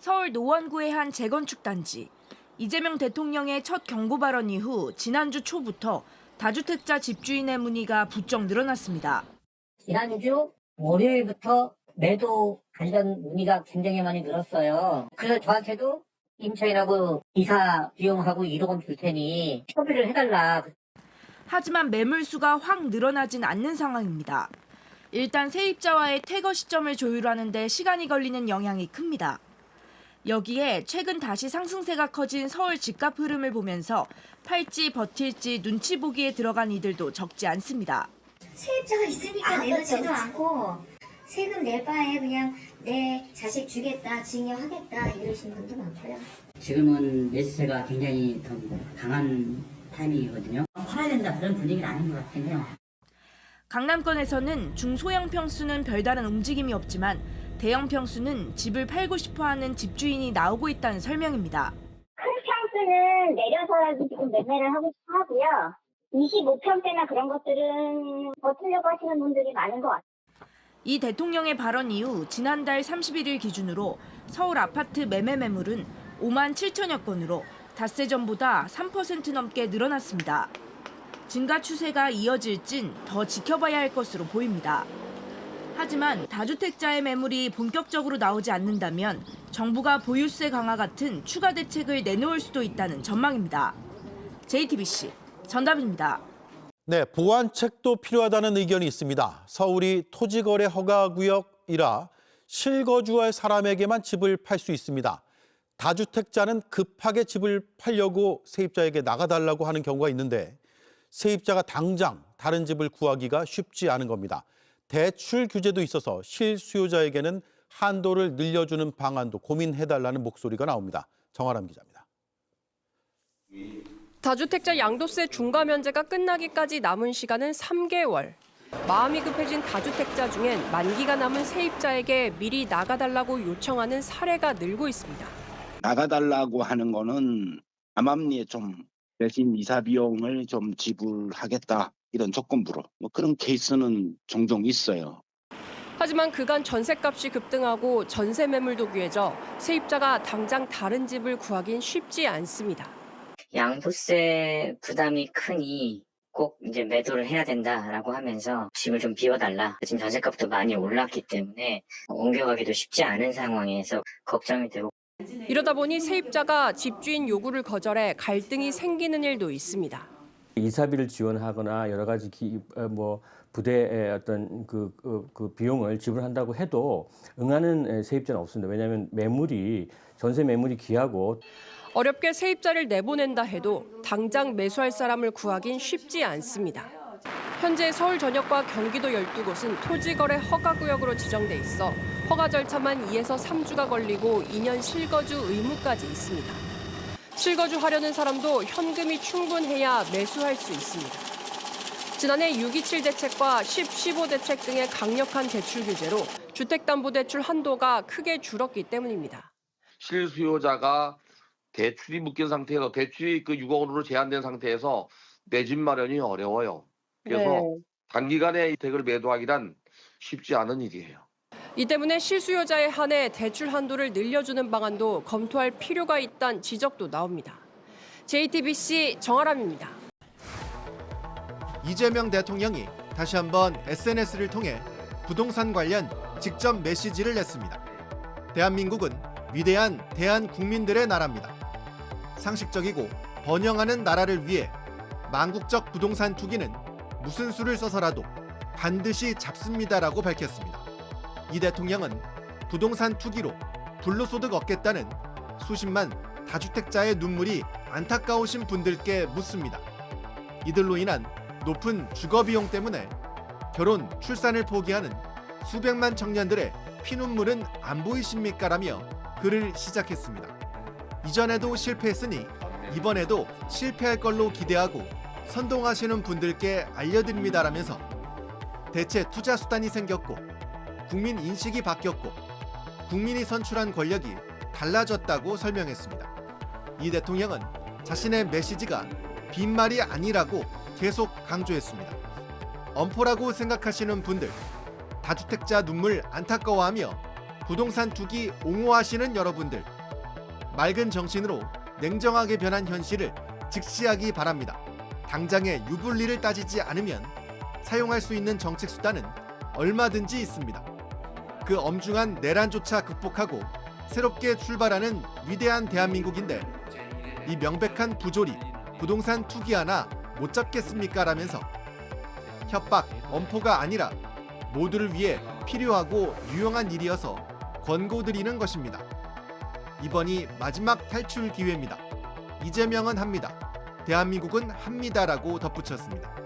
서울 노원구의 한 재건축 단지. 이재명 대통령의 첫 경고 발언 이후 지난주 초부터 다주택자 집주인의 문의가 부쩍 늘어났습니다. 지난주 월요일부터 매도 관련 문의가 굉장히 많이 늘었어요. 그래서 저한테도 임차인하고 이사 비용하고 1억 원 줄 테니 협의를 해달라. 하지만 매물수가 확 늘어나진 않는 상황입니다. 일단 세입자와의 퇴거 시점을 조율하는 데 시간이 걸리는 영향이 큽니다. 여기에 최근 다시 상승세가 커진 서울 집값 흐름을 보면서 팔지 버틸지 눈치 보기에 들어간 이들도 적지 않습니다. 세입자가 있으니까 내놓지도 않고 세금 낼 바에 그냥 내 자식 주겠다, 징여하겠다 이러시는 분도 많고요. 지금은 매수세가 굉장히 더 강한 타이밍이거든요. 팔아야 된다 그런 분위기는 아닌 것 같긴 해요. 강남권에서는 중소형 평수는 별다른 움직임이 없지만 대형 평수는 집을 팔고 싶어하는 집주인이 나오고 있다는 설명입니다. 큰 평수는 내려서라도 지금 매매를 하고 싶어 하고요. 25평대나 그런 것들은 버티려고 하시는 분들이 많은 것 같아요. 이 대통령의 발언 이후 지난달 31일 기준으로 서울 아파트 매매 매물은 5만 7천여 건으로 닷새 전보다 3% 넘게 늘어났습니다. 증가 추세가 이어질진 더 지켜봐야 할 것으로 보입니다. 하지만 다주택자의 매물이 본격적으로 나오지 않는다면 정부가 보유세 강화 같은 추가 대책을 내놓을 수도 있다는 전망입니다. JTBC 전답입니다. 네, 보완책도 필요하다는 의견이 있습니다. 서울이 토지거래 허가구역이라 실거주할 사람에게만 집을 팔 수 있습니다. 다주택자는 급하게 집을 팔려고 세입자에게 나가달라고 하는 경우가 있는데 세입자가 당장 다른 집을 구하기가 쉽지 않은 겁니다. 대출 규제도 있어서 실수요자에게는 한도를 늘려주는 방안도 고민해달라는 목소리가 나옵니다. 정아람 기자입니다. 다주택자 양도세 중과 면제가 끝나기까지 남은 시간은 3개월. 마음이 급해진 다주택자 중엔 만기가 남은 세입자에게 미리 나가달라고 요청하는 사례가 늘고 있습니다. 나가달라고 하는 거는 암암리에 좀 대신 이사 비용을 좀 지불하겠다 이런 조건부로 그런 케이스는 종종 있어요. 하지만 그간 전셋값이 급등하고 전세 매물도 귀해져 세입자가 당장 다른 집을 구하긴 쉽지 않습니다. 양도세 부담이 크니 꼭 이제 매도를 해야 된다라고 하면서 집을 좀 비워달라. 지금 전셋값도 많이 올랐기 때문에 옮겨가기도 쉽지 않은 상황에서 걱정이 되고. 이러다 보니 세입자가 집주인 요구를 거절해 갈등이 생기는 일도 있습니다. 이사비를 지원하거나 여러 가지 부대의 어떤 그 비용을 지불한다고 해도 응하는 세입자는 없습니다. 왜냐하면 전세 매물이 귀하고. 어렵게 세입자를 내보낸다 해도 당장 매수할 사람을 구하긴 쉽지 않습니다. 현재 서울 전역과 경기도 12곳은 토지거래 허가구역으로 지정돼 있어 허가 절차만 2에서 3주가 걸리고 2년 실거주 의무까지 있습니다. 실거주하려는 사람도 현금이 충분해야 매수할 수 있습니다. 지난해 6.27 대책과 10.15 대책 등의 강력한 대출 규제로 주택담보대출 한도가 크게 줄었기 때문입니다. 실수요자가 대출이 묶인 상태에서 대출이 6억 원으로 제한된 상태에서 내 집 마련이 어려워요. 그래서 단기간에 댁을 매도하기란 쉽지 않은 일이에요. 이 때문에 실수요자에 한해 대출 한도를 늘려주는 방안도 검토할 필요가 있다는 지적도 나옵니다. JTBC 정아람입니다. 이재명 대통령이 다시 한번 SNS를 통해 부동산 관련 직접 메시지를 냈습니다. 대한민국은 위대한 대한국민들의 나라입니다. 상식적이고 번영하는 나라를 위해 망국적 부동산 투기는 무슨 수를 써서라도 반드시 잡습니다라고 밝혔습니다. 이 대통령은 부동산 투기로 불로소득 얻겠다는 수십만 다주택자의 눈물이 안타까우신 분들께 묻습니다. 이들로 인한 높은 주거비용 때문에 결혼, 출산을 포기하는 수백만 청년들의 피눈물은 안 보이십니까라며 글을 시작했습니다. 이전에도 실패했으니 이번에도 실패할 걸로 기대하고 선동하시는 분들께 알려드립니다라면서 대체 투자 수단이 생겼고 국민 인식이 바뀌었고 국민이 선출한 권력이 달라졌다고 설명했습니다. 이 대통령은 자신의 메시지가 빈말이 아니라고 계속 강조했습니다. 엄포라고 생각하시는 분들, 다주택자 눈물 안타까워하며 부동산 투기 옹호하시는 여러분들, 맑은 정신으로 냉정하게 변한 현실을 직시하기 바랍니다. 당장의 유불리를 따지지 않으면 사용할 수 있는 정책 수단은 얼마든지 있습니다. 그 엄중한 내란조차 극복하고 새롭게 출발하는 위대한 대한민국인데 이 명백한 부조리, 부동산 투기 하나 못 잡겠습니까? 라면서 협박, 엄포가 아니라 모두를 위해 필요하고 유용한 일이어서 권고드리는 것입니다. 이번이 마지막 탈출 기회입니다. 이재명은 합니다. 대한민국은 합니다라고 덧붙였습니다.